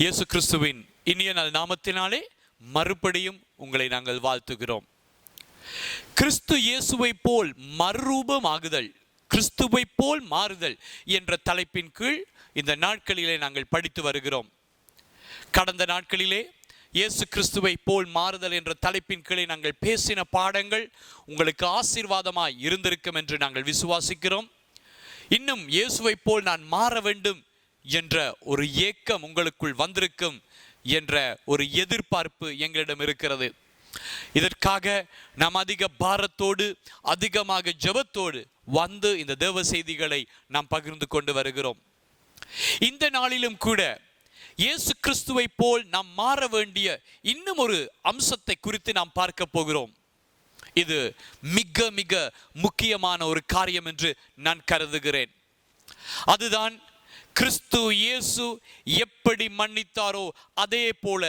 இயேசு கிறிஸ்துவின் இனிய நல் நாமத்தினாலே மறுபடியும் உங்களை நாங்கள் வாழ்த்துகிறோம். கிறிஸ்து இயேசுவை போல் மறுரூபமாகுதல், கிறிஸ்துவை போல் மாறுதல் என்ற தலைப்பின் கீழ் இந்த நாட்களிலே நாங்கள் படித்து வருகிறோம். கடந்த நாட்களிலே இயேசு கிறிஸ்துவை போல் மாறுதல் என்ற தலைப்பின் கீழே நாங்கள் பேசின பாடங்கள் உங்களுக்கு ஆசீர்வாதமாய் இருந்திருக்கும் என்று நாங்கள் விசுவாசிக்கிறோம். இன்னும் இயேசுவை போல் நான் மாற வேண்டும் என்ற ஒரு ஏக்கம் உங்களுக்குள் வந்திருக்கும் என்ற ஒரு எதிர்பார்ப்பு எங்களிடம் இருக்கிறது. இதற்காக நாம் அதிக பாரத்தோடு அதிகமாக ஜெபத்தோடு வந்து இந்த தேவ செய்திகளை நாம் பகிர்ந்து கொண்டு வருகிறோம். இந்த நாளிலும் கூட இயேசு கிறிஸ்துவை போல் நாம் மாற வேண்டிய இன்னும் ஒரு அம்சத்தை குறித்து நாம் பார்க்க போகிறோம். இது மிக மிக முக்கியமான ஒரு காரியம் என்று நான் கருதுகிறேன். அதுதான் கிறிஸ்து இயேசு எப்படி மன்னித்தாரோ அதே போல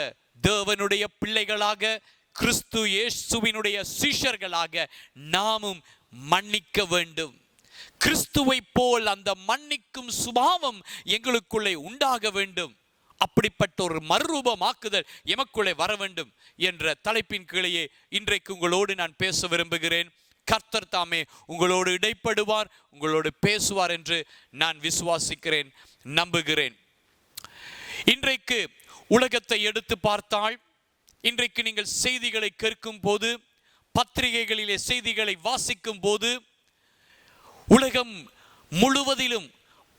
தேவனுடைய பிள்ளைகளாக கிறிஸ்து இயேசுவினுடைய சீஷர்களாக நாமும் மன்னிக்க வேண்டும். கிறிஸ்துவை போல் அந்த மன்னிக்கும் சுபாவம் எங்களுக்குள்ளே உண்டாக வேண்டும். அப்படிப்பட்ட ஒரு மறுரூபமாக்குதல் எமக்குள்ளே வர வேண்டும் என்ற தலைப்பின் கீழே இன்றைக்கு உங்களோடு நான் பேச விரும்புகிறேன். கர்த்தர் தாமே உங்களோடு இடைப்படுவார், உங்களோடு பேசுவார் என்று நான் விசுவாசிக்கிறேன், நம்புகிறேன். இன்றைக்கு உலகத்தை எடுத்து பார்த்தால், இன்றைக்கு நீங்கள் செய்திகளை கேட்கும் போது, பத்திரிகைகளிலே செய்திகளை வாசிக்கும் போது, உலகம் முழுவதிலும்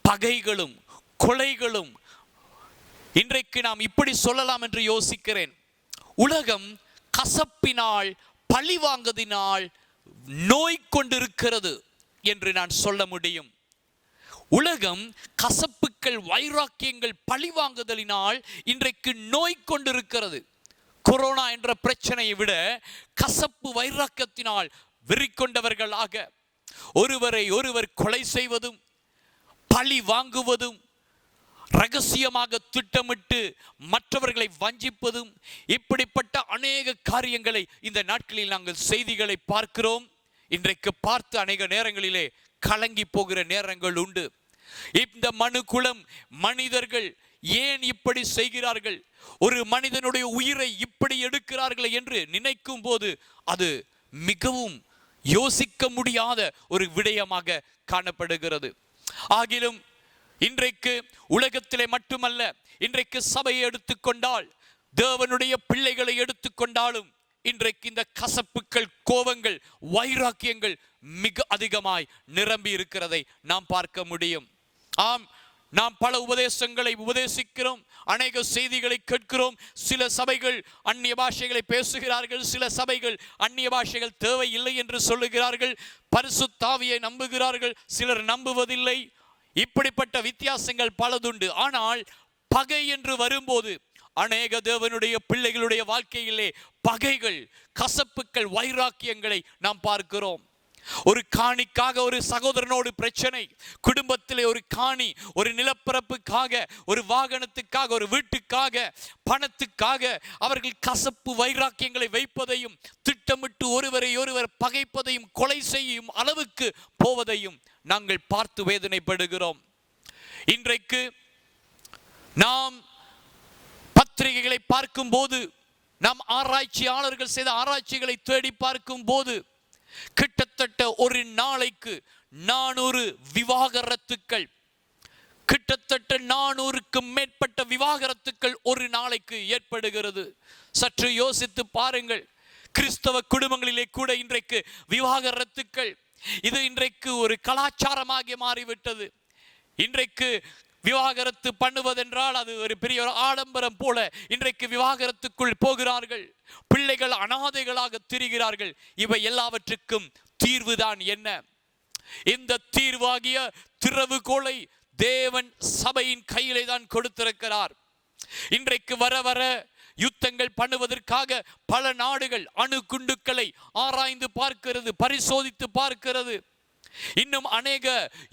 பகைகளும் கொலைகளும், இன்றைக்கு நாம் இப்படி சொல்லலாம் என்று யோசிக்கிறேன், உலகம் கசப்பினால் பழிவாங்கதினால் நோய் கொண்டிருக்கிறது என்று நான் சொல்ல முடியும். உலகம் கசப்புக்கள் வைராக்கியங்கள் பழிவாங்குதலினால் இன்றைக்கு நோய் கொண்டிருக்கிறது. கொரோனா என்ற பிரச்சனையை விட கசப்பு வைராக்கியத்தினால் வெறி கொண்டவர்களாக ஒருவரை ஒருவர் கொலை செய்வதும் பழி வாங்குவதும் ரகசியமாக திட்டமிட்டு மற்றவர்களை வஞ்சிப்பதும், இப்படிப்பட்ட அநேக காரியங்களை இந்த நாட்களில் நாங்கள் செய்திகளை பார்க்கிறோம். இன்றைக்கு பார்த்து அநேக நேரங்களிலே கலங்கி போகிற நேரங்கள் உண்டு. இந்த மனுக்குலம் மனிதர்கள் ஏன் இப்படி செய்கிறார்கள், ஒரு மனிதனுடைய உயிரை இப்படி எடுக்கிறார்கள் என்று நினைக்கும் போது அது மிகவும் யோசிக்க முடியாத ஒரு விடயமாக காணப்படுகிறது. ஆகிலும் இன்றைக்கு உலகத்திலே மட்டுமல்ல, இன்றைக்கு சபையை எடுத்துக்கொண்டால், தேவனுடைய பிள்ளைகளை எடுத்துக்கொண்டாலும் இன்றைக்கு இந்த கசப்புக்கள் கோபங்கள் வைராக்கியங்கள் மிக அதிகமாய் நிரம்பி இருக்கிறதை நாம் பார்க்க முடியும். ஆம், நாம் பல உபதேசங்களை உபதேசிக்கிறோம், அநேக செய்திகளை கேட்கிறோம். சில சபைகள் அந்நிய பாஷைகளை பேசுகிறார்கள், சில சபைகள் அந்நிய பாஷைகள் தேவையில்லை என்று சொல்லுகிறார்கள், பரிசுத்த ஆவியை நம்புகிறார்கள், சிலர் நம்புவதில்லை. இப்படிப்பட்ட வித்தியாசங்கள் பலதுண்டு. ஆனால் பகை என்று வரும்போது அநேக தேவனுடைய பிள்ளைகளுடைய வாழ்க்கையிலே பகைகள் கசப்புக்கள் வைராக்கியங்களை நாம் பார்க்கிறோம். ஒரு காணிக்காக ஒரு சகோதரனோடு பிரச்சனை, குடும்பத்திலே ஒரு காணி, ஒரு நிலப்பரப்புக்காக, ஒரு வாகனத்துக்காக, ஒரு வீட்டுக்காக, பணத்துக்காக அவர்கள் கசப்பு வைராக்கியங்களை வைப்பதையும், திட்டமிட்டு ஒருவரை ஒருவர் பகைப்பதையும், கொலை செய்யும் அளவுக்கு போவதையும் நாங்கள் பார்த்து வேதனைப்படுகிறோம். இன்றைக்கு நாம் பத்திரிகைகளை பார்க்கும் போது, நாம் ஆராய்ச்சியாளர்கள் செய்த ஆராய்ச்சிகளை தேடி பார்க்கும் போது, கிட்டத்தட்ட ஒரு நாளைக்கு 400 விவாகரத்துக்கள், கிட்டத்தட்ட 400க்கும் மேற்பட்ட விவாகரத்துக்கள் ஒரு நாளைக்கு ஏற்படுகிறது. சற்று யோசித்து பாருங்கள். கிறிஸ்தவ குடும்பங்களிலே கூட இன்றைக்கு விவாகரத்துக்கள், இது இன்றைக்கு ஒரு கலாச்சாரமாக மாறிவிட்டது. இன்றைக்கு விவாகரத்து பண்ணுவதென்றால் அது ஒரு பெரிய ஒரு ஆடம்பரம் போல இன்றைக்கு விவாகரத்துக்குள் போகிறார்கள். பிள்ளைகள் அனாதைகளாக திரிகிறார்கள். இவை எல்லாவற்றுக்கும் தீர்வுதான் என்ன? இந்த தீர்வாகிய திறவுகோலை தேவன் சபையின் கையிலே தான் கொடுத்திருக்கிறார். இன்றைக்கு வர வர யுத்தங்கள் பண்ணுவதற்காக பல நாடுகள் அணு குண்டுக்களை ஆராய்ந்து பார்க்கிறது, பரிசோதித்து பார்க்கிறது. இன்னும் அநேக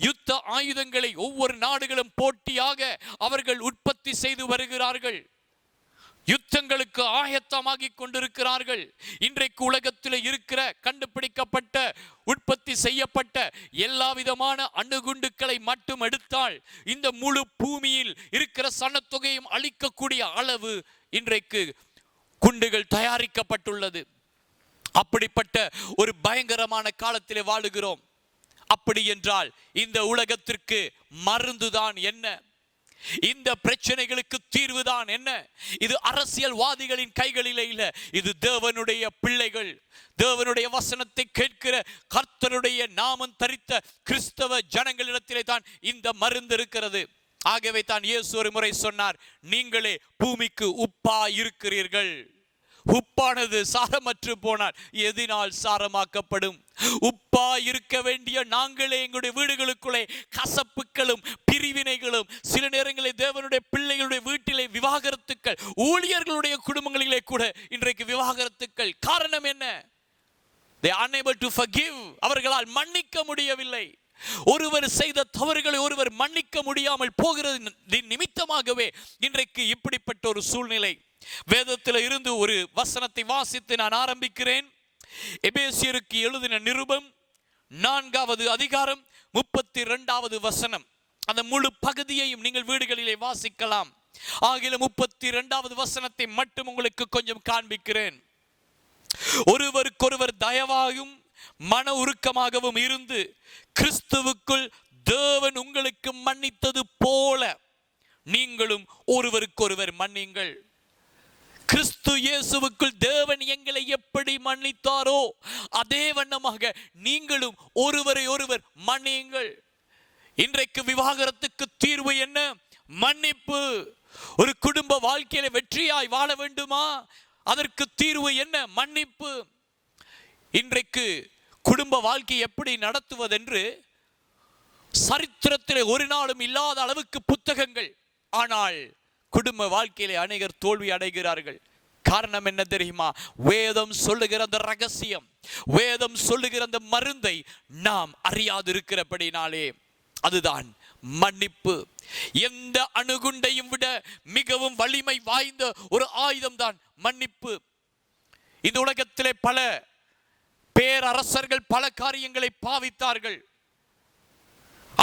யுத்த ஆயுதங்களை ஒவ்வொரு நாடுகளும் போட்டியாக அவர்கள் உற்பத்தி செய்து வருகிறார்கள். யுத்தங்களுக்கு ஆயத்தமாகி கொண்டிருக்கிறார்கள். இன்றைக்கு உலகத்தில் இருக்கிற கண்டுபிடிக்கப்பட்ட உற்பத்தி செய்யப்பட்ட எல்லா விதமான அணுகுண்டுகளை மட்டும் எடுத்தால் இந்த முழு பூமியில் இருக்கிற சனத்தொகையும் அழிக்கக்கூடிய அளவு இன்றைக்கு குண்டுகள் தயாரிக்கப்பட்டுள்ளது. அப்படிப்பட்ட ஒரு பயங்கரமான காலத்திலே வாழுகிறோம். அப்படி என்றால் இந்த உலகத்திற்கு மருந்துதான் என்ன? இந்த பிரச்சனைகளுக்கு தீர்வுதான் என்ன? இது அரசியல்வாதிகளின் கைகளிலே இல்ல, இது தேவனுடைய பிள்ளைகள், தேவனுடைய வசனத்தை கேட்கிற கர்த்தருடைய நாமம் தரித்த கிறிஸ்தவ ஜனங்களிடத்திலே தான் இந்த மருந்து இருக்கிறது. ஆகவே தான் இயேசு ஒரு முறை சொன்னார், நீங்களே பூமிக்கு உப்பா இருக்கிறீர்கள். உப்பானது சாரமற்று போனால் எதினால் சாரமாக்கப்படும்? உப்பா இருக்க வேண்டிய நாங்களே எங்களுடைய வீடுகளுக்குள்ளே கசப்புகளும் பிரிவினைகளும், சில நேரங்களில் தேவனுடைய பிள்ளைகளுடைய வீட்டிலே விவாகரத்துக்கள், ஊழியர்களுடைய குடும்பங்களிலே கூட இன்றைக்கு விவாகரத்துக்கள். காரணம் என்ன? They are unable to forgive. அவர்களால் மன்னிக்க முடியவில்லை. ஒருவர் செய்த தவறுகளை ஒருவர் மன்னிக்க முடியாமல் போகிறது நிமித்தமாகவே இன்றைக்கு இப்படிப்பட்ட ஒரு சூழ்நிலை. வேதத்தில் இருந்து ஒரு வசனத்தை வாசித்து நான் ஆரம்பிக்கிறேன். எபேசியருக்கு எழுதின நிருபம் 4வது அதிகாரம் 32வது வசனம். அந்த முழு பகுதியையும் நீங்கள் வீடுகளிலே வாசிக்கலாம். ஆகிலும் 32வது வசனத்தை மட்டும் உங்களுக்கு கொஞ்சம் காண்பிக்கிறேன். ஒருவருக்கொருவர் தயவாகவும் மன உருக்கமாகவும் இருந்து கிறிஸ்துவுக்குள் தேவன் உங்களுக்கு மன்னித்தது போல நீங்களும் ஒருவருக்கொருவர் மன்னியுங்கள். கிறிஸ்து இயேசுவுக்குள் தேவன் எங்களை எப்படி மன்னித்தாரோ அதே வண்ணமாக நீங்களும் ஒருவரை ஒருவர் மன்னியுங்கள். இன்றைக்கு விவாகரத்துக்கு தீர்வு என்ன? மன்னிப்பு. ஒரு குடும்ப வாழ்க்கையில வெற்றியாய் வாழ வேண்டுமா? அதற்கு தீர்வு என்ன? மன்னிப்பு. இன்றைக்கு குடும்ப வாழ்க்கை எப்படி நடத்துவதென்று சரித்திரத்திலே ஒரு நாளும் இல்லாத அளவுக்கு புத்தகங்கள். ஆனால் குடும்ப வாழ்க்கையிலே அநேகர் தோல்வி அடைகிறார்கள். காரணம் என்ன தெரியுமா? வேதம் சொல்லுகிற அந்த ரகசியம், வேதம் சொல்லுகிற அந்த மருந்தை நாம் அறியாதிருக்கிறபடினாலே. அதுதான் மன்னிப்பு. எந்த அணுகுண்டையும் விட மிகவும் வலிமை வாய்ந்த ஒரு ஆயுதம் தான் மன்னிப்பு. இந்த உலகத்திலே பல பேரரசர்கள் பல காரியங்களை பாவித்தார்கள்,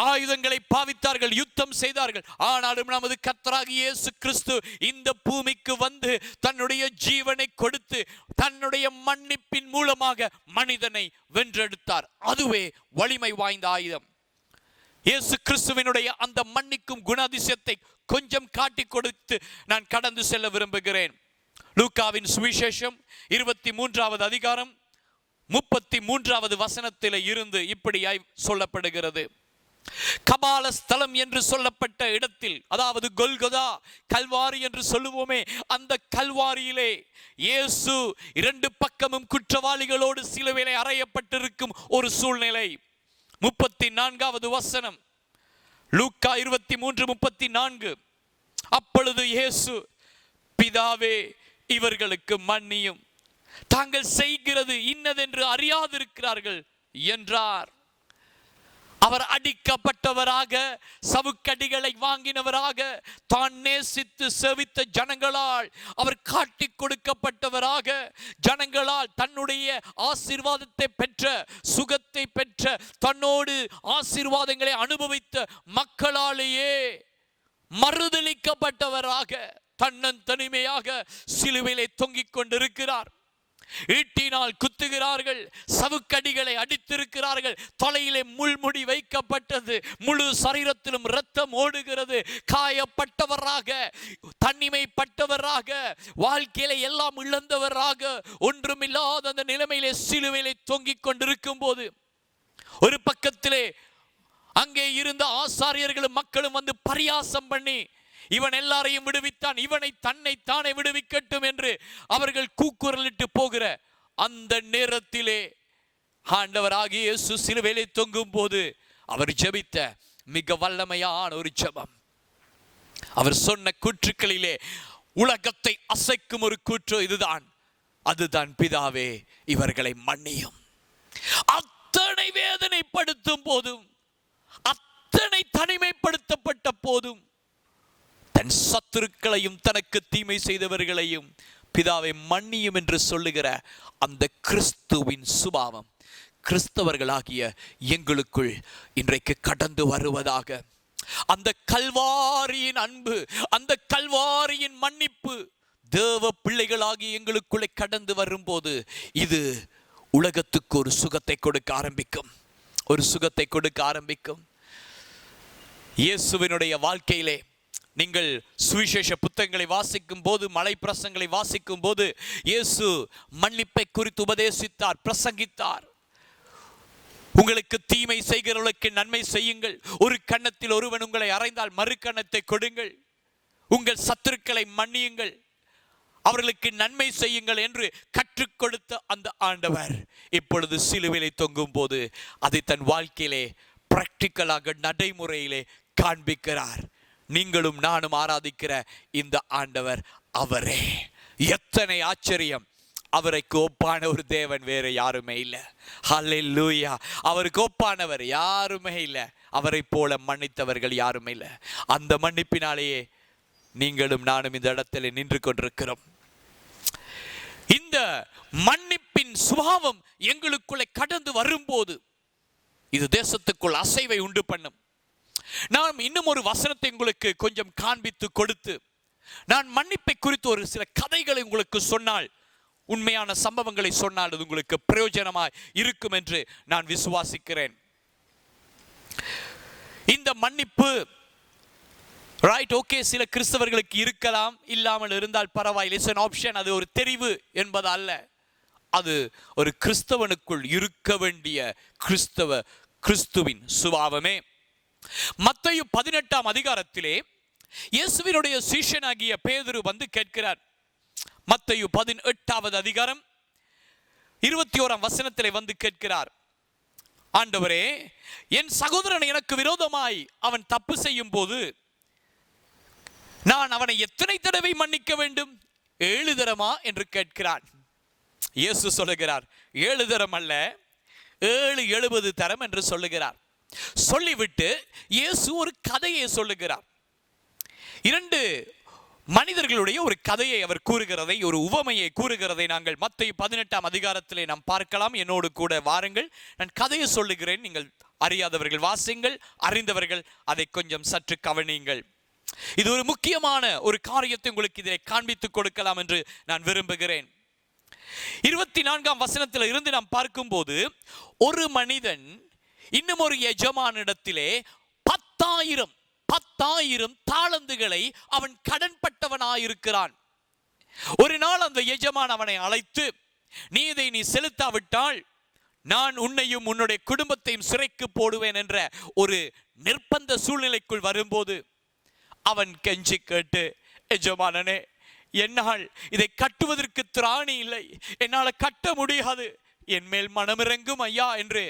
ஆயுதங்களை பாவித்தார்கள், யுத்தம் செய்தார்கள். ஆனாலும் நமது கர்த்தராகிய இயேசு கிறிஸ்து இந்த பூமிக்கு வந்து தன்னுடைய ஜீவனை கொடுத்து தன்னுடைய மன்னிப்பின் மூலமாக மனிதனை வென்றெடுத்தார். அதுவே வலிமை வாய்ந்த ஆயுதம். இயேசு கிறிஸ்துவினுடைய அந்த மன்னிக்கும் குணாதிசயத்தை கொஞ்சம் காட்டி கொடுத்து நான் கடந்து செல்ல விரும்புகிறேன். லூக்காவின் சுவிசேஷம் 23வது அதிகாரம் 33வது வசனத்திலே இருந்து இப்படியாய் சொல்லப்படுகிறது. கபால ஸ்தலம் என்று சொல்லப்பட்ட இடத்தில், அதாவது கொல்கொதா, கல்வாரி என்று சொல்லுவோமே, அந்த கல்வாரியிலே இயேசு 2 பக்கமும் குற்றவாளிகளோடு சிலுவையிலே அறையப்பட்டிருக்கும் ஒரு சூழ்நிலை. 34வது வசனம், லூக்கா 23:34. அப்பொழுது இயேசு, பிதாவே இவர்களுக்கு மன்னியும், தாங்கள் செய்கிறது இன்னதென்று அறியாதிருக்கிறார்கள் என்றார். அவர் அடிக்கப்பட்டவராக, சவுக்கடிகளை வாங்கினவராக, தான் நேசித்து சேவித்த ஜனங்களால் அவர் காட்டி கொடுக்கப்பட்டவராக, ஜனங்களால் தன்னுடைய ஆசீர்வாதத்தை பெற்ற, சுகத்தை பெற்ற, தன்னோடு ஆசீர்வாதங்களை அனுபவித்த மக்களாலேயே மறுதலிக்கப்பட்டவராக தன்னன் தனிமையாக சிலுவையிலே தொங்கிக் கொண்டிருக்கிறார். ஈட்டினால் குத்துகிறார்கள், சவுக்கடிகளை அடித்திருக்கிறார்கள், தலையிலே முள்முடி வைக்கப்பட்டது, முழு சரீரத்திலும் இரத்தம் ஓடுகிறது. காயப்பட்டவராக, தனிமைப்பட்டவராக, வாழ்க்கையில எல்லாம் இழந்தவராக, ஒன்றுமில்லாத அந்த நிலைமையிலே சிலுவையிலே தொங்கிக் கொண்டிருக்கும் போது ஒரு பக்கத்திலே அங்கே இருந்த ஆசாரியர்களும் மக்களும் வந்து பரியாசம் பண்ணி, இவன் எல்லாரையும் விடுவித்தான், இவனை தன்னை தானே விடுவிக்கட்டும் என்று அவர்கள் கூக்குரலிட்டு போகிற அந்த நேரத்திலே ஆண்டவராகிய இயேசு சிலுவையிலே தொங்கும் போது அவர் ஜெபித்த மிக வல்லமையான ஒரு ஜெபம். அவர் சொன்ன கூற்றுக்களிலே உலகத்தை அசைக்கும் ஒரு கூற்று இதுதான். அதுதான், பிதாவே இவர்களை மன்னியும். அத்தனை வேதனைப்படுத்தும் போதும், அத்தனை தனிமைப்படுத்தப்பட்ட போதும், தன் சத்துருக்களையும் தனக்கு தீமை செய்தவர்களையும் பிதாவை மன்னியும் என்று சொல்லுகிற அந்த கிறிஸ்துவின் சுபாவம் கிறிஸ்தவர்களாகிய எங்களுக்குள் இன்றைக்கு கடந்து வருவதாக. அந்த கல்வாரியின் அன்பு, அந்த கல்வாரியின் மன்னிப்பு தேவ பிள்ளைகளாகி எங்களுக்குள்ளே கடந்து வரும்போது இது உலகத்துக்கு ஒரு சுகத்தை கொடுக்க ஆரம்பிக்கும், ஒரு சுகத்தை கொடுக்க ஆரம்பிக்கும். இயேசுவினுடைய வாழ்க்கையிலே நீங்கள் சுவிசேஷ புத்தகங்களை வாசிக்கும் போது, மலை பிரசங்களை வாசிக்கும் போது இயேசு மன்னிப்பை குறித்து உபதேசித்தார், பிரசங்கித்தார். உங்களுக்கு தீமை செய்கிறவர்களுக்கு நன்மை செய்யுங்கள், ஒரு கன்னத்தில் ஒருவன் உங்களை அறைந்தால் மறு கன்னத்தை கொடுங்கள், உங்கள் சத்துருக்களை மன்னியுங்கள், அவர்களுக்கு நன்மை செய்யுங்கள் என்று கற்றுக் கொடுத்த அந்த ஆண்டவர் இப்பொழுது சிலுவையிலே தொங்கும் போது அதை தன் வாழ்க்கையிலே பிராக்டிக்கலாக நடைமுறையிலே காண்பிக்கிறார். நீங்களும் நானும் ஆராதிக்கிற இந்த ஆண்டவர் அவரே. எத்தனை ஆச்சரியம்! அவருக்கு ஒப்பான ஒரு தேவன் வேறு யாருமே இல்லை. ஹல்லேலூயா! அவருக்கு ஒப்பானவர் யாருமே இல்லை. அவரை போல மன்னித்தவர்கள் யாருமே இல்லை. அந்த மன்னிப்பினாலேயே நீங்களும் நானும் இந்த இடத்துல நின்று கொண்டிருக்கிறோம். இந்த மன்னிப்பின் சுபாவம் எங்களுக்குள்ளே கடந்து வரும்போது இது தேசத்துக்குள் அசைவை உண்டு பண்ணும். நான் இன்னும் ஒரு வசனத்தை உங்களுக்கு கொஞ்சம் காண்பித்து கொடுத்து நான் மன்னிப்பை குறித்து ஒரு சில கதைகளை உங்களுக்கு சொன்னால், உண்மையான சம்பவங்களை சொன்னால் அது உங்களுக்கு பிரயோஜனமாய் இருக்கும் என்று நான் விசுவாசிக்கிறேன். இந்த மன்னிப்பு ரைட், ஓகே, சில கிறிஸ்தவர்களுக்கு இருக்கலாம், இல்லாமல் இருந்தால் பரவாயில்லை, இட்ஸ் an ஆப்ஷன். அது ஒரு தெரிவு என்பது அல்ல, அது ஒரு கிறிஸ்தவனுக்குள் இருக்க வேண்டிய கிறிஸ்துவின் சுபாவமே. மத்தேயு 18ஆம் அதிகாரத்திலே இயேசுவினுடைய சீஷனாகிய பேதுரு வந்து கேட்கிறார். மத்தேயு 18வது அதிகாரம் 21ஆம் வசனத்திலே வந்து கேட்கிறார், ஆண்டவரே, என் சகோதரன் எனக்கு விரோதமாய் அவன் தப்பு செய்யும் போது நான் அவனை எத்தனை தடவை மன்னிக்க வேண்டும்? 7 தரமா என்று கேட்கிறான். இயேசு சொல்லுகிறார், 7 தரம் அல்ல, 70 தரம் என்று சொல்லுகிறார். சொல்லிவிட்டு இயேசு ஒரு கதையை சொல்லுகிறார். 2 மனிதர்களுடைய ஒரு கதையை அவர் கூறுகிறதை, ஒரு உவமையை கூறுகிறதை நாங்கள் மத்தேயு 18ஆம் அதிகாரத்திலே நாம் பார்க்கலாம். என்னோடு கூட வாருங்கள், நான் கதையை சொல்லுகிறேன். நீங்கள் அறியாதவர்கள் வாசிங்கள், அறிந்தவர்கள் அதை கொஞ்சம் சற்று கவனியுங்கள். இது ஒரு முக்கியமான ஒரு காரியத்தை உங்களுக்கு இதை காண்பித்துக் கொடுக்கலாம் என்று நான் விரும்புகிறேன். 24ஆம் வசனத்தில் இருந்து நாம் பார்க்கும்போது, ஒரு மனிதன் இன்னும் ஒரு எஜமானிடத்திலே 10,000 தாலந்துகளை அவன் கடன்பட்டவனாயிருக்கிறான். ஒரு நாள் அந்த எஜமான் அவனை அழைத்து, நீ இதை செலுத்தாவிட்டால் நான் உன்னையும் உன்னுடைய குடும்பத்தையும் சிறைக்கு போடுவேன் என்ற ஒரு நிர்பந்த சூழ்நிலைக்குள் வரும்போது அவன் கெஞ்சி கேட்டு, எஜமானனே, என்னால் இதை கட்டுவதற்கு திராணி இல்லை, என்னால் கட்ட முடியாது, என் மேல் மனமிறங்கும் ஐயா என்று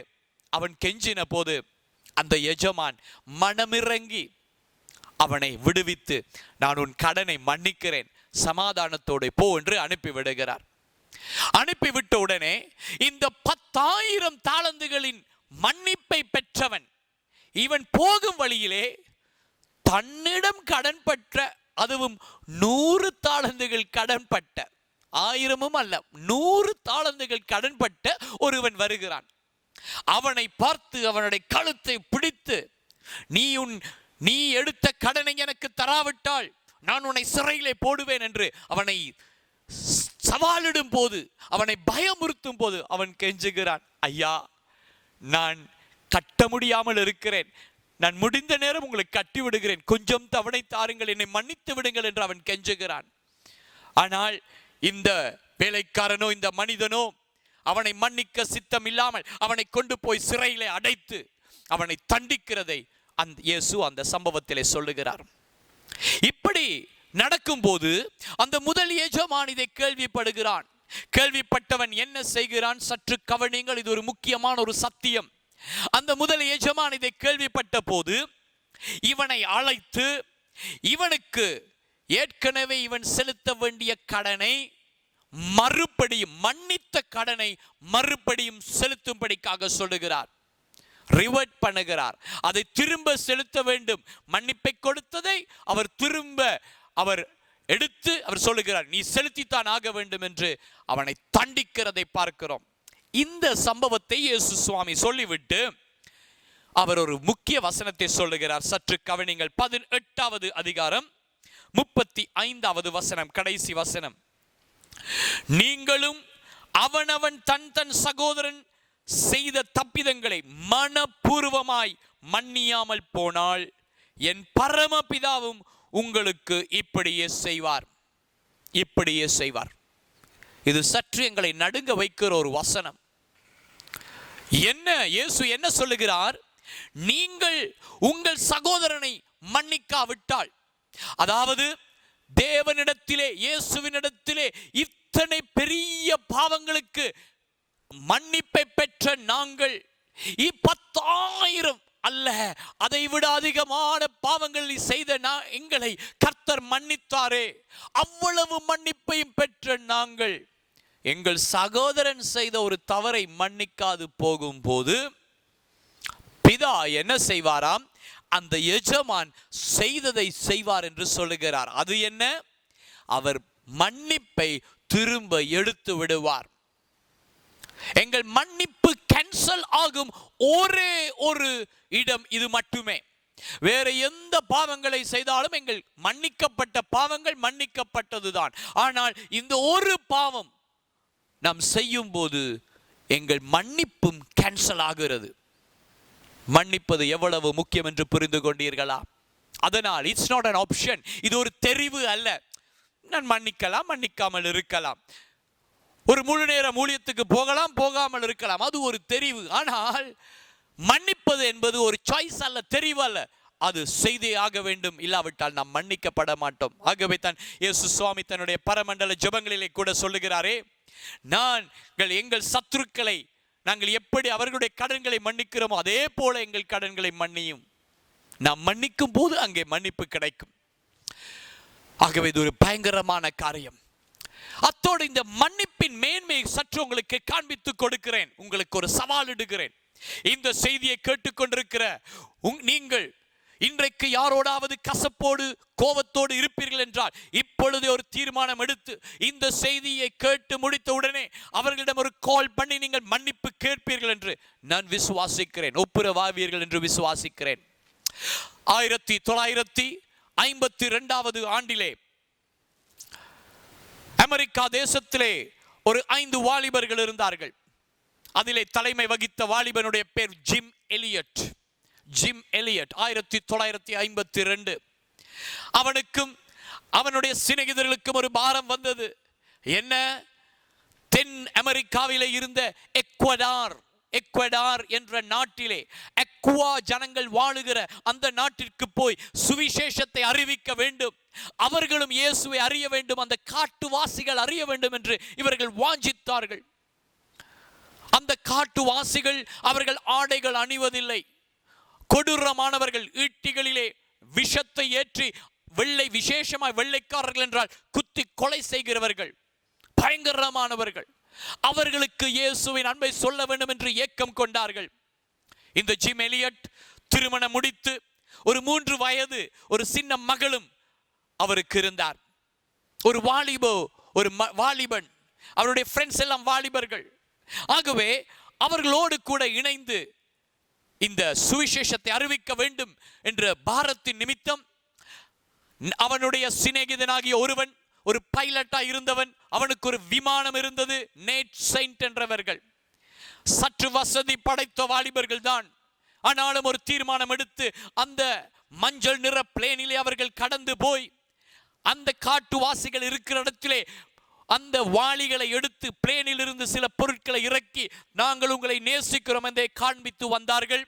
அவன் கெஞ்சின போது அந்த எஜமான் மனமிறங்கி அவனை விடுவித்து, நான் உன் கடனை மன்னிக்கிறேன், சமாதானத்தோடு போ என்று அனுப்பிவிடுகிறார். அனுப்பிவிட்ட உடனே இந்த 10,000 தாலந்துகளின் மன்னிப்பை பெற்றவன் இவன் போகும் வழியிலே தன்னிடம் கடன்பட்ட, அதுவும் 100 தாலந்துகள் கடன்பட்ட, 1000 அல்ல 100 தாலந்துகள் கடன்பட்ட ஒருவன் வருகிறான். அவனை பார்த்து அவனுடைய கழுத்தை பிடித்து, நீ எடுத்த கடனை எனக்கு தராவிட்டால் நான் உன்னை சிறையிலே போடுவேன் என்று அவனை சவாலிடும் போது, அவனை பயமுறுத்தும் போது அவன் கெஞ்சுகிறான், ஐயா, நான் கட்ட முடியாமல் இருக்கிறேன், நான் முடிந்த நேரம் உங்களை கட்டி விடுகிறேன், கொஞ்சம் தவணை தாருங்கள், என்னை மன்னித்து விடுங்கள் என்று அவன் கெஞ்சுகிறான். ஆனால் இந்த வேலைக்காரனோ இந்த மனிதனோ அவனை மன்னிக்க சித்தம் இல்லாமல் அவனை கொண்டு போய் சிறையிலே அடைத்து அவனை தண்டிக்கிறதை இயேசு அந்த சம்பவத்திலே சொல்லுகிறார். இப்படி நடக்கும்போது அந்த முதல் எஜமான் இதை கேள்விப்படுகிறான். கேள்விப்பட்டவன் என்ன செய்கிறான்? சற்று கவனிங்கள், இது ஒரு முக்கியமான ஒரு சத்தியம். அந்த முதல் எஜமான் இதை கேள்விப்பட்ட போது இவனை அழைத்து, இவனுக்கு ஏற்கனவே இவன் செலுத்த வேண்டிய கடனை மறுபடியும், மன்னித்த கடனை மறுபடியும் செலுத்தும்படிக்காக சொல்லுகிறார். ரிவர்ட் பண்ணுகிறார். அதை திரும்ப செலுத்த வேண்டும். மன்னிப்பை கொடுத்ததை அவர் திரும்ப எடுத்து அவர் சொல்லுகிறார், நீ செலுத்தித்தான் ஆக வேண்டும் என்று அவனை தண்டிக்கிறதை பார்க்கிறோம். இந்த சம்பவத்தை இயேசு சுவாமி சொல்லிவிட்டு அவர் ஒரு முக்கிய வசனத்தை சொல்லுகிறார். சற்று கவனிங்கள். 18வது அதிகாரம் 35வது வசனம், கடைசி வசனம். நீங்களும் அவனவன் தன் தன் சகோதரன் செய்த தப்பிதங்களை மனப்பூர்வமாய் மன்னியாமல் போனால் என் பரமபிதாவும் உங்களுக்கு இப்படியே செய்வார். இப்படியே செய்வார். இது சற்று எங்களை நடுங்க வைக்கிற ஒரு வசனம். என்ன இயேசு என்ன சொல்லுகிறார்? நீங்கள் உங்கள் சகோதரனை மன்னிக்காவிட்டால், அதாவது தேவனிடத்திலே இயேசுவினிடத்திலே இத்தனை பெரிய பாவங்களுக்கு மன்னிப்பை பெற்ற நாங்கள் 10,000 அல்ல, அதை விட அதிகமான பாவங்களை செய்த எங்களை கர்த்தர் மன்னித்தாரே, அவ்வளவு மன்னிப்பையும் பெற்ற நாங்கள் எங்கள் சகோதரன் செய்த ஒரு தவறை மன்னிக்காது போகும்போது பிதா என்ன செய்வாராம்? அந்த எஜமான் செய்ததை செய்வார் என்று சொல்லுகிறார். அது என்ன? அவர் மன்னிப்பை திரும்ப எடுத்து விடுவார். எங்கள் மன்னிப்பு கேன்சல் ஆகும் ஒரே ஒரு இடம் இது மட்டுமே. வேற எந்த பாவங்களை செய்தாலும் எங்கள் மன்னிக்கப்பட்ட பாவங்கள் மன்னிக்கப்பட்டதுதான். ஆனால் இந்த ஒரு பாவம் நாம் செய்யும் போது எங்கள் மன்னிப்பும் கேன்சல் ஆகிறது. மன்னிப்பது எவ்வளவு முக்கியம் என்று புரிந்து கொண்டீர்களா? அதனால் இட்ஸ் நாட் an option. இது ஒரு தெரிவு அல்ல. நான் மன்னிக்கலாம், மன்னிக்காமல் இருக்கலாம். ஒரு முழு நேர ஊழியத்துக்கு போகலாம், போகாமல் இருக்கலாம். அது ஒரு தெரிவு. ஆனால் மன்னிப்பது என்பது ஒரு சாய்ஸ் அல்ல, தெரிவு அல்ல. அது செய்தே ஆக வேண்டும். இல்லாவிட்டால் நாம் மன்னிக்கப்பட மாட்டோம். ஆகவே தான் இயேசு சுவாமி தன்னுடைய பரமண்டல ஜெபங்களிலே கூட சொல்லுகிறாரே, நாங்கள் எங்கள் சத்துருக்களை நாங்கள் எப்படி அவர்களுடைய கடன்களை மன்னிக்கிறோமோ அதே போல எங்கள் கடன்களை மன்னியும். நாம் மன்னிக்கும் போது அங்கே மன்னிப்பு கிடைக்கும். ஆகவே இது ஒரு பயங்கரமான காரியம். அத்தோடு இந்த மன்னிப்பின் மேன்மையை சற்று உங்களுக்கு காண்பித்து கொடுக்கிறேன். உங்களுக்கு ஒரு சவால் இடுகிறேன். இந்த செய்தியை கேட்டுக்கொண்டிருக்கிற நீங்கள் இன்றைக்கு யாரோடாவது கசப்போடு கோபத்தோடு இருப்பீர்கள் என்றால் இப்பொழுது ஒரு தீர்மானம் எடுத்து இந்த செய்தியை கேட்டு முடித்த உடனே அவர்களிடம் ஒரு கால் பண்ணி நீங்கள் மன்னிப்பு கேட்பீர்கள் என்று நான் விசுவாசிக்கிறேன். ஒப்புரவாவீர்கள் என்று விசுவாசிக்கிறேன். 1952 ஆண்டிலே அமெரிக்கா தேசத்திலே ஒரு 5 வாலிபர்கள் இருந்தார்கள். அதிலே தலைமை வகித்த வாலிபனுடைய பேர் ஜிம் எலியட். 1952 அவனுக்கும் அவனுடைய சிநேகிதர்களுக்கும் ஒரு பாரம் வந்தது. என்ன? தென் அமெரிக்காவிலே இருந்த எக்வடார் என்ற நாட்டிலே எக்வா ஜனங்கள் வாழுகிற அந்த நாட்டிற்கு போய் சுவிசேஷத்தை அறிவிக்க வேண்டும். அவர்களும் இயேசுவை அறிய வேண்டும். அந்த காட்டுவாசிகள் அறிய வேண்டும் என்று இவர்கள் வாஞ்சித்தார்கள். அந்த காட்டுவாசிகள் அவர்கள் ஆடைகள் அணிவதில்லை. கொடூரமானவர்கள். ஈட்டிகளிலே விஷத்தை ஏற்றி விசேஷமாய் வெள்ளைக்காரர்கள் என்றால் குத்தி கொலை செய்கிறவர்கள், பயங்கரமானவர்கள். அவர்களுக்கு இயேசுவின் அன்பை சொல்ல வேண்டும் என்று ஏக்கம் கொண்டார்கள். இந்த ஜிம் எலியட் திருமணம் முடித்து ஒரு 3 வயது ஒரு சின்ன மகளும் அவருக்கு இருந்தார். ஒரு வாலிபன். அவருடைய ஃப்ரெண்ட்ஸ் எல்லாம் வாலிபர்கள். ஆகவே அவர்களோடு கூட இணைந்து இந்த சுவிசேஷத்தை அறிவிக்க வேண்டும் என்ற பாரத்தின் நிமித்தம் அவனுடைய சிநேகிதனாகிய ஒருவன் ஒரு பைலட்டா இருந்தவன், அவனுக்கு ஒரு விமானம் இருந்தது. நேட் செயின்ட் என்றவர்கள் சற்று வசதி படைத்த வாலிபர்கள் தான். ஆனாலும் ஒரு தீர்மானம் எடுத்து அந்த மஞ்சள் நிற பிளேனிலே அவர்கள் கடந்து போய் அந்த காட்டுவாசிகள் இருக்கிற இடத்திலே அந்த வாளிகளை எடுத்து பிளேனில் இருந்து சில பொருட்களை இறக்கி நாங்கள் உங்களை நேசிக்கிறோம் என்றே காண்பித்து வந்தார்கள்.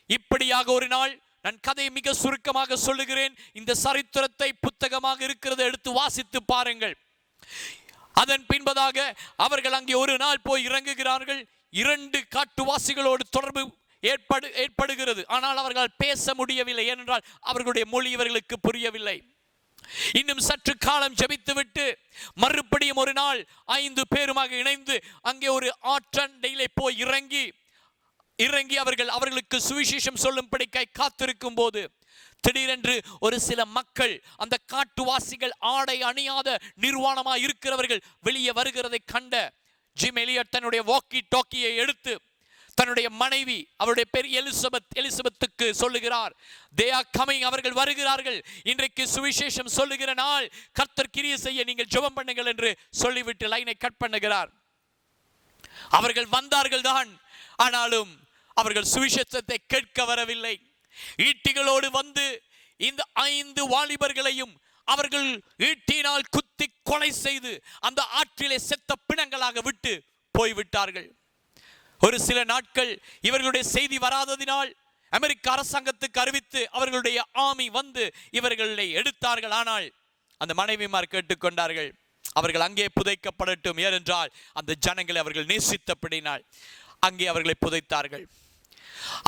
இப்படியாக ஒரு நாள், நான் கதையை மிக சுருக்கமாக சொல்லுகிறேன், இந்த சரித்திரத்தை புத்தகமாக இருக்கிறதை எடுத்து வாசித்து பாருங்கள். அதன் பின்பதாக அவர்கள் அங்கே ஒரு நாள் போய் இறங்குகிறார்கள். 2 காட்டுவாசிகளோடு தொடர்பு ஏற்படுகிறது. ஆனால் அவர்கள் பேச முடியவில்லை. ஏனென்றால் அவர்களுடைய மொழி இவர்களுக்கு புரியவில்லை. இன்னும் சற்று காலம் ஜெபித்துவிட்டு மறுபடியும் ஒரு நாள் 5 பேருமாக இணைந்து அங்கே ஒரு ஆற்றண்டையிலே போய் இறங்கி இறங்கி அவர்களுக்கு சுவிசேஷம் சொல்லும்படிக்காய் காத்திருக்கும் போது திடீரென்று ஒரு சில மக்கள், அந்த காட்டுவாசிகள், ஆடை அணியாத நிர்வாணமாக இருக்கிறவர்கள் வெளியே வருகிறதை கண்ட ஜிம் எலியட் தன்னுடைய வாக்கி டாக்கியை எடுத்து தன்னுடைய மனைவி, அவருடைய பேர் எலிசபெத்துக்கு சொல்லுகிறார், they are coming, அவர்கள் வருகிறார்கள், இன்றைக்கு சுவிசேஷம் சொல்லுகிற நாள், கர்த்தர் கிரியை செய்ய நீங்கள் ஜெபம் பண்ணுங்கள் என்று சொல்லிவிட்டு லைனை கட் பண்ணுகிறார். அவர்கள் வந்தார்கள் தான், ஆனாலும் அவர்கள் சுவிசேஷத்தை கேட்க வரவில்லை. ஈட்டிகளோடு வந்து இந்த 5 வாலிபர்களையும் அவர்கள் ஈட்டினால் குத்தி கொலை செய்து அந்த ஆற்றிலே செத்த பிணங்களாக விட்டு போய்விட்டார்கள். ஒரு சில நாட்கள் இவர்களுடைய செய்தி வராததினால் அமெரிக்க அரசாங்கத்துக்கு அறிவித்து அவர்களுடைய ஆர்மி வந்து இவர்களை எடுத்தார்கள். ஆனால் அந்த மனைவிமார் கேட்டுக்கொண்டார்கள், அவர்கள் அங்கே புதைக்கப்படட்டும், ஏனென்றால் அந்த ஜனங்களை அவர்கள் நேசித்தபடினால் அங்கே அவர்களை புதைத்தார்கள்.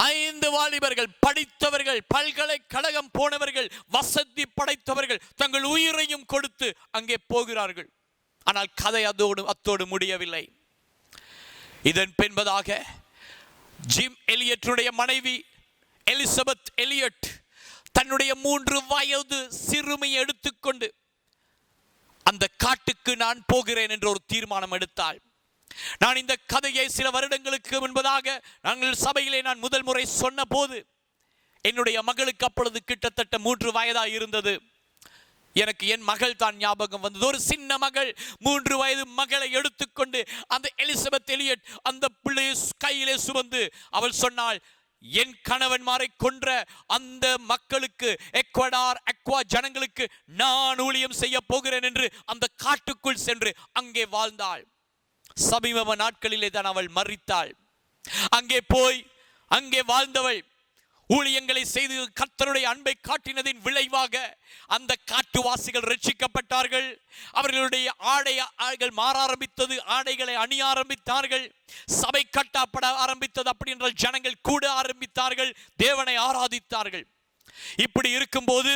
5 வாலிபர்கள், படித்தவர்கள், பல்கலைக்கழகம் போனவர்கள், வசதி படைத்தவர்கள், தங்கள் உயிரையும் கொடுத்து அங்கே போகிறார்கள். ஆனால் கதை அத்தோடு முடியவில்லை. இதன் பின்பதாக ஜிம் எலியட்டுடைய மனைவி எலிசபெத் எலியட் தன்னுடைய 3 வயது சிறுமியை எடுத்துக்கொண்டு அந்த காட்டுக்கு நான் போகிறேன் என்ற ஒரு தீர்மானம் எடுத்தாள். நான் இந்த கதையை சில வருடங்களுக்கு முன்பதாக நாங்கள் சபையிலே நான் முதல் முறை சொன்ன போது என்னுடைய மகளுக்கு அப்பொழுது கிட்டத்தட்ட 3 வயதாக இருந்தது. எனக்கு என் மகள் தான் ஞாபகம் வந்தது. ஒரு சின்ன மகள், 3 வயது மகளை எடுத்துக்கொண்டு அந்த எலிசபெத் எலியட் அந்த பிள்ளையை கையிலே சுமந்து அவள் சொன்னாள், என் கணவன்மாரை கொன்ற அந்த மக்களுக்கு, எக்வா ஜனங்களுக்கு நான் ஊழியம் செய்ய போகிறேன் என்று அந்த காட்டுக்குள் சென்று அங்கே வாழ்ந்தாள். சமீப நாட்களிலே தான் அவள் மரித்தாள். அங்கே போய் அங்கே வாழ்ந்தவள் ஊழியங்களை செய்து கர்த்தருடைய அன்பை காட்டினதின் விளைவாக அந்த காட்டுவாசிகள் ரட்சிக்கப்பட்டார்கள். அவர்களுடைய ஆடைகள் மாற ஆரம்பித்தது, ஆடைகளை அணிய ஆரம்பித்தார்கள், சபை கட்டப்பட ஆரம்பித்தது. அப்படி என்றால் ஜனங்கள் கூட ஆரம்பித்தார்கள், தேவனை ஆராதித்தார்கள். இப்படி இருக்கும்போது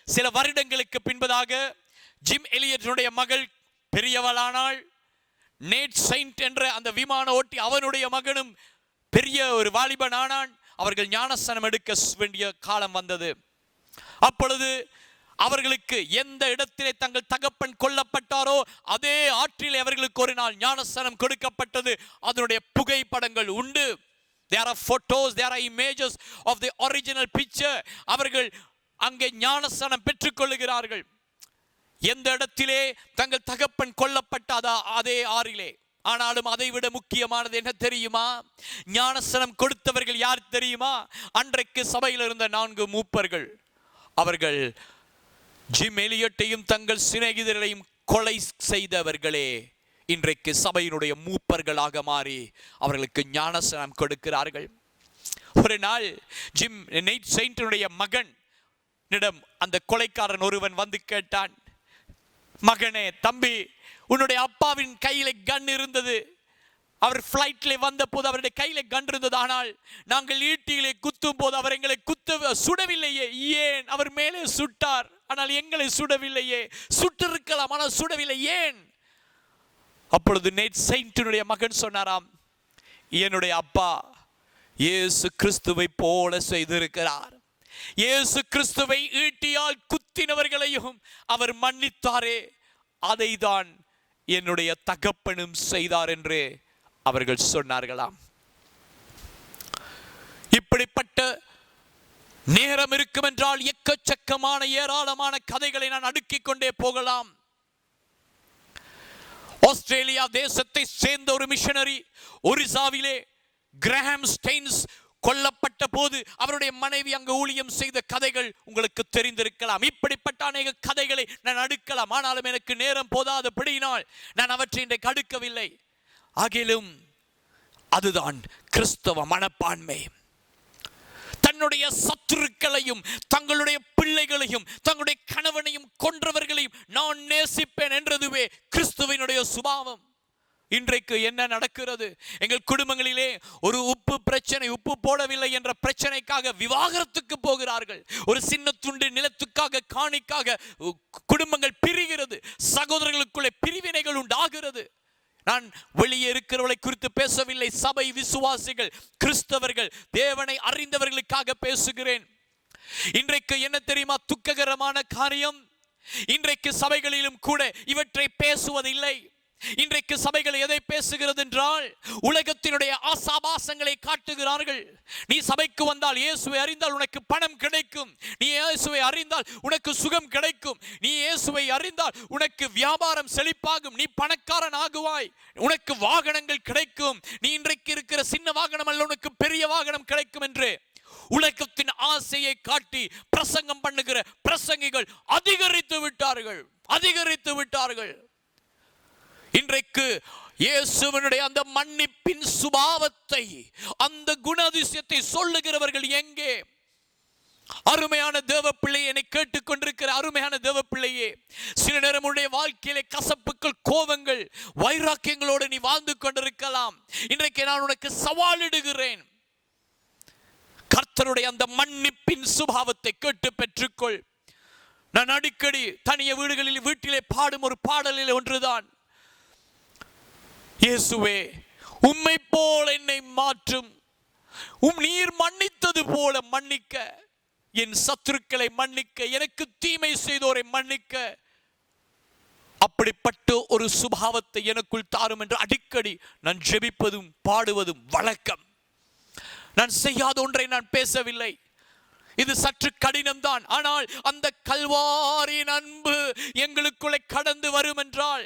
சில வருடங்களுக்கு பின்பதாக ஜிம் எலியட்டுடைய மகள் பெரியவளானாள். நேட் செயின்ட் என்ற அந்த விமான ஓட்டி அவனுடைய மகனும் பெரிய ஒரு வாலிபன் ஆனான். அவர்கள் ஞானஸ்நானம் எடுக்க வேண்டிய காலம் வந்தது. அப்பொழுது அவர்களுக்கு எந்த இடத்திலே தங்கள் தகப்பன் கொல்லப்பட்டாரோ அதே ஆற்றிலே அவர்களுக்கு ஒரு நாள் ஞானஸ்நானம் கொடுக்கப்பட்டது. அதனுடைய புகைப்படங்கள் உண்டு. There are photos, there are images of the original picture. அவர்கள் அங்கே ஞானஸ்நானம் பெற்றுக் கொள்ளுகிறார்கள். எந்த இடத்திலே தங்கள் தகப்பன் கொல்லப்பட்ட அதே ஆறிலே. ஆனாலும் அதை விட முக்கியமானது என்ன தெரியுமா? ஞானஸ்நானம் கொடுத்தவர்கள் யார் தெரியுமா? அன்றைக்கு சபையில் இருந்த 4 மூப்பர்கள். அவர்கள் ஜிம் எலியட்டையும் தங்கள் சிநேகிதர்களையும் கொலை செய்தவர்களே இன்றைக்கு சபையினுடைய மூப்பர்களாக மாறி அவர்களுக்கு ஞானஸ்நானம் கொடுக்கிறார்கள். ஒரு நாள் ஜிம் நெய்ட் செயின்ட்டுடைய மகனிடம் அந்த கொலைக்காரன் ஒருவன் வந்து கேட்டான், மகனே, தம்பி, உன்னுடைய அப்பாவின் கையில கன் இருந்தது. அவர் பிளைட்ல வந்த போது அவருடைய கையில கன் இருந்தது. ஆனால் நாங்கள் ஈட்டியிலே குத்தும் போது அவர் எங்களை சுடவில்லையே, ஏன்? அவர் மேலே சுட்டார், ஆனால் எங்களை சுடவில்லையே. சுட்டிருக்கலாம், ஆனால் சுடவில்லை, ஏன்? அப்பொழுது நேட் செயின்ட்டுடைய மகன் சொன்னாராம், என்னுடைய அப்பா இயேசு கிறிஸ்துவை போல செய்திருக்கிறார். இயேசு கிறிஸ்துவை ஈட்டியால் குத்தினவர்களையும் அவர் மன்னித்தாரே, அதை தான் என்னுடைய தகப்பனும் செய்தார் என்று அவர்கள் சொன்னார்களாம். இப்படிப்பட்ட நேரம் இருக்கும் என்றால் எக்கச்சக்கமான ஏராளமான கதைகளை நான் அடுக்கிக் கொண்டே போகலாம். ஆஸ்திரேலியா தேசத்தை சேர்ந்த ஒரு மிஷனரி ஒரிசாவிலே கிரஹாம் ஸ்டெயின்ஸ் கொல்லப்பட்ட போது அவருடைய மனைவி அங்கு ஊழியம் செய்த கதைகள் உங்களுக்கு தெரிந்திருக்கலாம். இப்படிப்பட்ட அநேக கதைகளை நான் அடுக்கலாம், ஆனாலும் எனக்கு நேரம் போதாதபடியினால் நான் அவற்றை இன்றைக்கு அடுக்கவில்லை. ஆகிலும் அதுதான் கிறிஸ்தவ மனப்பான்மை. தன்னுடைய சத்துருக்களையும் தங்களுடைய பிள்ளைகளையும் தங்களுடைய கணவனையும் கொன்றவர்களையும் நான் நேசிப்பேன் என்றதுவே கிறிஸ்துவினுடைய சுபாவம். இன்றைக்கு என்ன நடக்கிறது? எங்கள் குடும்பங்களிலே ஒரு உப்பு பிரச்சனை, உப்பு போடவில்லை என்ற பிரச்சனைக்காக விவாகரத்துக்கு போகிறார்கள். ஒரு சின்ன துண்டு நிலத்துக்காக, காணிக்காக குடும்பங்கள் பிரிகிறது, சகோதரர்களுக்குள்ளே பிரிவினைகள் உண்டாகிறது. நான் வெளியே இருக்கிறவர்களை குறித்து பேசவில்லை. சபை விசுவாசிகள், கிறிஸ்தவர்கள், தேவனை அறிந்தவர்களுக்காக பேசுகிறேன். இன்றைக்கு என்ன தெரியுமா துக்ககரமான காரியம்? இன்றைக்கு சபைகளிலும் கூட இவற்றை பேசுவதில்லை. இன்றைக்கு சபைகள் எதை பேசுகிறது என்றால், உலகத்தினுடைய ஆசாபாசங்களை காட்டுகிறார்கள். நீ சபைக்கு வந்தால், இயேசுவை அறிந்தால் உனக்கு பணம் கிடைக்கும், நீ இயேசுவை அறிந்தால் உனக்கு சுகம் கிடைக்கும், நீ இயேசுவை அறிந்தால் உனக்கு வியாபாரம் செழிப்பாகும், நீ பணக்காரன் ஆகுவாய், உனக்கு வாகனங்கள் கிடைக்கும், நீ இன்றைக்கு இருக்கிற சின்ன வாகனம் அல்ல உனக்கு பெரிய வாகனம் கிடைக்கும் என்று உலகத்தின் ஆசையை காட்டி பிரசங்கம் பண்ணுகிற பிரசங்கிகள் அதிகரித்து விட்டார்கள். இன்றைக்கு இயேசுவினுடைய அந்த மன்னிப்பின் சுபாவத்தை, அந்த குணாதிசயத்தை சொல்லுகிறவர்கள் எங்கே? அருமையான தேவ பிள்ளையே, என்னை கேட்டுக்கொண்டிருக்கிற அருமையான தேவ பிள்ளையே, சில நேரம் உன்னுடைய வாழ்க்கையிலே கசப்புகள், கோபங்கள், வைராக்கியங்களோடு நீ வாழ்ந்து கொண்டிருக்கலாம். இன்றைக்கு நான் உனக்கு சவாலிடுகிறேன். கர்த்தருடைய அந்த மன்னிப்பின் சுபாவத்தை கேட்டு பெற்றுக்கொள். நான் அடிக்கடி தனிய வீட்டிலே பாடும் ஒரு பாடலில் ஒன்றுதான், இயேசுவே உம்மை போல என்னை மாற்றும், நீர் மன்னித்தது போல மன்னிக்க, என் சத்துருக்களை மன்னிக்க, எனக்கு தீமை செய்தோரை மன்னிக்க, அப்படிப்பட்ட ஒரு சுபாவத்தை எனக்குள் தாரும் என்று அடிக்கடி நான் ஜெபிப்பதும் பாடுவதும் வழக்கம். நான் செய்யாத ஒன்றை நான் பேசவில்லை. இது சற்று கடினம்தான். ஆனால் அந்த கல்வாரியின் அன்பு எங்களுக்குள்ளே கடந்து வரும் என்றால்,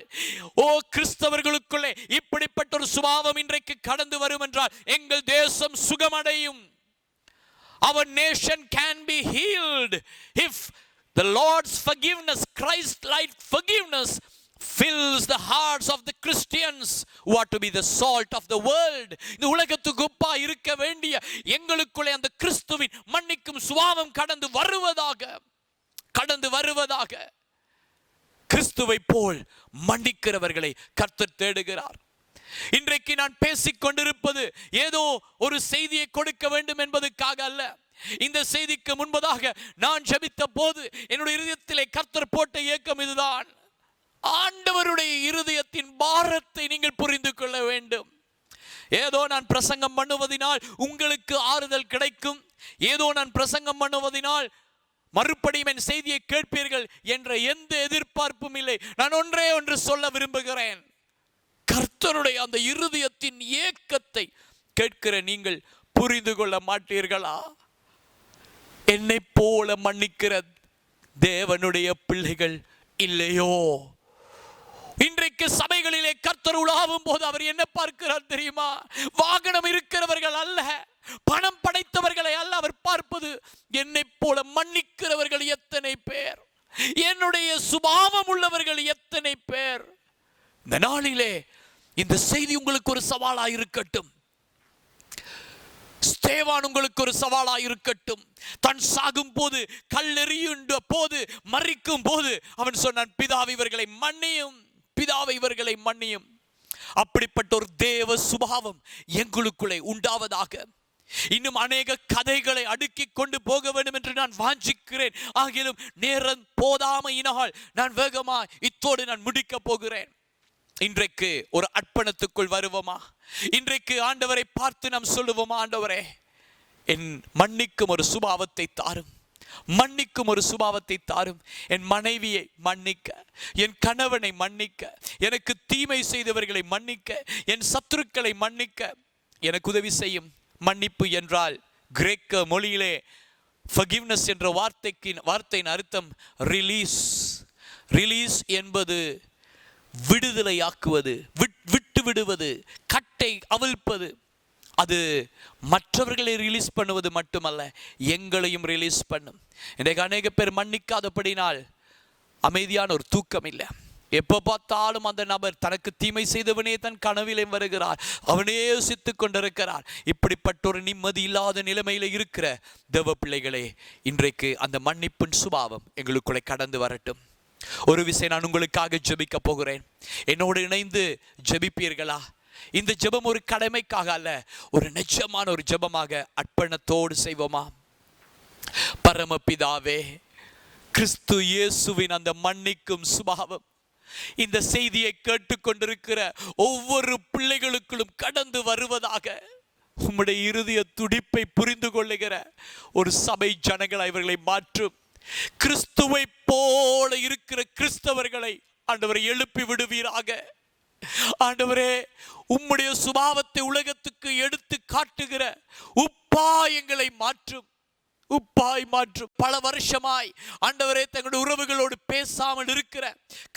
ஓ கிறிஸ்தவர்களுக்குள்ளே இப்படிப்பட்ட ஒரு சுபாவம் இன்றைக்கு கடந்து வரும் என்றால், எங்கள் தேசம் சுகமடையும். Our nation can be healed if the Lord's forgiveness, Christ-like forgiveness, fills the hearts of the Christians who are to be the salt of the world. இந்த உலகத்துக்கு உப்பா இருக்க வேண்டிய எங்களுக்குள்ளே அந்த கிறிஸ்துவின் மன்னிக்கும் சுபாவம் கடந்து வருவதாக கிறிஸ்துவை போல் மன்னிக்கிறவர்களை கர்த்தர் தேடுகிறார். இன்றைக்கு நான் பேசிக் கொண்டிருப்பது ஏதோ ஒரு செய்தியை கொடுக்க வேண்டும் என்பதற்காக அல்ல. இந்த செய்திக்கு முன்பதாக நான் ஜெபித்த போது என்னுடைய இருதயத்திலே கர்த்தர் போட்ட ஏக்கம் இதுதான். ஆண்டவருடைய இருதயத்தின் பாரத்தை நீங்கள் புரிந்து கொள்ள வேண்டும். ஏதோ நான் பிரசங்கம் பண்ணுவதினால் உங்களுக்கு ஆறுதல் கிடைக்கும், ஏதோ நான் பிரசங்கம் பண்ணுவதினால் மறுபடியும் என் செய்தியை கேட்பீர்கள் என்ற எந்த எதிர்பார்ப்பும் இல்லை. நான் ஒன்று சொல்ல விரும்புகிறேன். கர்த்தருடைய அந்த இருதயத்தின் ஏக்கத்தை கேட்கிற நீங்கள் புரிந்து கொள்ள மாட்டீர்களா? என்னை போல மன்னிக்கிற தேவனுடைய பிள்ளைகள் இல்லையோ? இன்றைக்கு சபைகளிலே கர்த்தர் உலாவும் போது அவர் என்ன பார்க்கிறார் தெரியுமா? வாகனம் இருக்கிறவர்கள் அல்ல, பணம் படைத்தவர்களை அல்ல அவர் பார்ப்பது. என்னை போல மன்னிக்கிறவர்கள் எத்தனை பேர், என்னுடைய சுபாவம் உள்ளவர்கள் எத்தனை பேர். இந்த நாளிலே இந்த செய்தி உங்களுக்கு ஒரு சவாலா இருக்கட்டும். ஸ்தேவான் உங்களுக்கு ஒரு சவாலா இருக்கட்டும். தன் சாகும் போது, கல்லெறியுண்ட போது, மரிக்கும் போது அவன் சொன்னான், பிதாவை இவர்களை மன்னியும், பிதாவை இவர்களை மன்னியும். அப்படிப்பட்ட ஒரு தேவ சுபாவம் எங்களுக்குள்ளே உண்டாவதாக. இன்னும் அநேக கதைகளை அடுக்கி கொண்டு போக வேண்டும் என்று நான் வாஞ்சிக்கிறேன். ஆகிலும் நேரம் போதாமையினால் நான் வேகமா இத்தோடு நான் முடிக்க போகிறேன். இன்றைக்கு ஒரு அர்ப்பணத்துக்குள் வருவோமா? இன்றைக்கு ஆண்டவரை பார்த்து நாம் சொல்லுவோமா, ஆண்டவரே என் மன்னிக்கும் ஒரு சுபாவத்தை தாரும், மன்னிக்கும் ஒரு சுபாவத்தை தாரும். என் மனைவியை மன்னிக்க, என் கணவனை மன்னிக்க, எனக்கு தீமை செய்தவர்களை மன்னிக்க, என் சத்துருக்களை மன்னிக்க எனக்கு உதவி செய்யும். மன்னிப்பு என்றால் கிரேக்க மொழியிலே forgiveness என்ற வார்த்தையின் அர்த்தம் ரிலீஸ். ரிலீஸ் என்பது விடுதலையாக்குவது, விட்டு விடுவது, கட்டை அவிழ்ப்பது. அது மற்றவர்களை ரிலீஸ் பண்ணுவது மட்டுமல்ல, எங்களையும் ரிலீஸ் பண்ணும். இன்றைக்கு அநேக பேர் மன்னிக்காதபடினால் அமைதியான ஒரு தூக்கம் இல்லை. எப்போ பார்த்தாலும் அந்த நபர் தனக்கு தீமை செய்தவனே தன் கனவிலே வருகிறார், அவனே யோசித்துக் கொண்டிருக்கிறார். இப்படிப்பட்ட ஒரு நிம்மதி இல்லாத நிலைமையில இருக்கிற தேவ பிள்ளைகளே, இன்றைக்கு அந்த மன்னிப்பின் சுபாவம் எங்களுக்குள்ளே கடந்து வரட்டும். ஒரு விஷயம் நான் உங்களுக்காக ஜெபிக்க போகிறேன். என்னோடு இணைந்து ஜெபிப்பீர்களா? இந்த ஜெபம் ஒரு கடமைக்காக அல்ல, ஒரு நிஜமான ஒரு ஜெபமாக அர்ப்பணத்தோடு செய்வோமா? பரமபிதாவே, கிறிஸ்து இயேசுவின் அந்த மன்னிக்கும் சுபாவம் இந்த செய்தியை கேட்டுக்கொண்டிருக்கிற ஒவ்வொரு பிள்ளைகளுக்குள்ளும் கடந்து வருவதாக உம்முடைய இருதய துடிப்பை புரிந்து கொள்ளுகிற ஒரு சபை ஜனங்களை இவர்களை மாற்றும். கிறிஸ்துவை போல இருக்கிற கிறிஸ்தவர்களை ஆண்டவரை எழுப்பி விடுவீராக. ஆண்டவரே, உம்முடைய சுபாவத்தை உலகத்துக்கு எடுத்து காட்டுகிற உப்பாயங்களை மாற்றும், உப்பாய் மாற்றும். பல வருஷமாய் ஆண்டவரே தங்களுடைய உறவுகளோடு பேசாமல் இருக்கிற,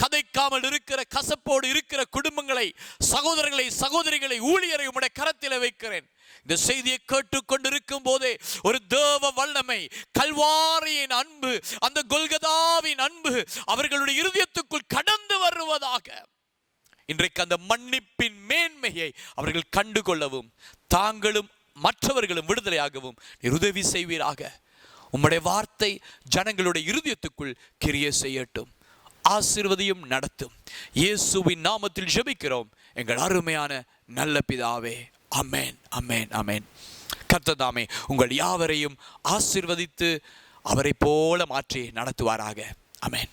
கதைக்காமல் இருக்கிற, கசப்போடு இருக்கிற குடும்பங்களை, சகோதரர்களை, சகோதரிகளை, ஊழியரை உம்முடைய கரத்தில் வைக்கிறேன். இந்த செய்தியை கேட்டுக்கொண்டிருக்கும் போதே ஒரு தேவ வல்லமை, கல்வாரியின் அன்பு, அந்த கொல்கதாவின் அன்பு அவர்களுடைய இருதயத்துக்குள் கடந்து வருவதாக. இன்றைக்கு அந்த மன்னிப்பின் மேன்மையை அவர்கள் கண்டுகொள்ளவும், தாங்களும் மற்றவர்களும் விடுதலையாகவும் உதவி செய்வீராக. உம்முடைய வார்த்தை ஜனங்களுடைய இருதயத்துக்குள் கிரியை செய்யட்டும், ஆசீர்வதியும் நடத்தும். இயேசுவின் நாமத்தில் ஜெபிக்கிறோம் எங்கள் அருமையான நல்ல பிதாவே. அமேன், அமேன், அமேன். கர்த்தர் தாமே உங்கள் யாவரையும் ஆசீர்வதித்து அவரை போல மாற்றி நடத்துவாராக. அமேன்.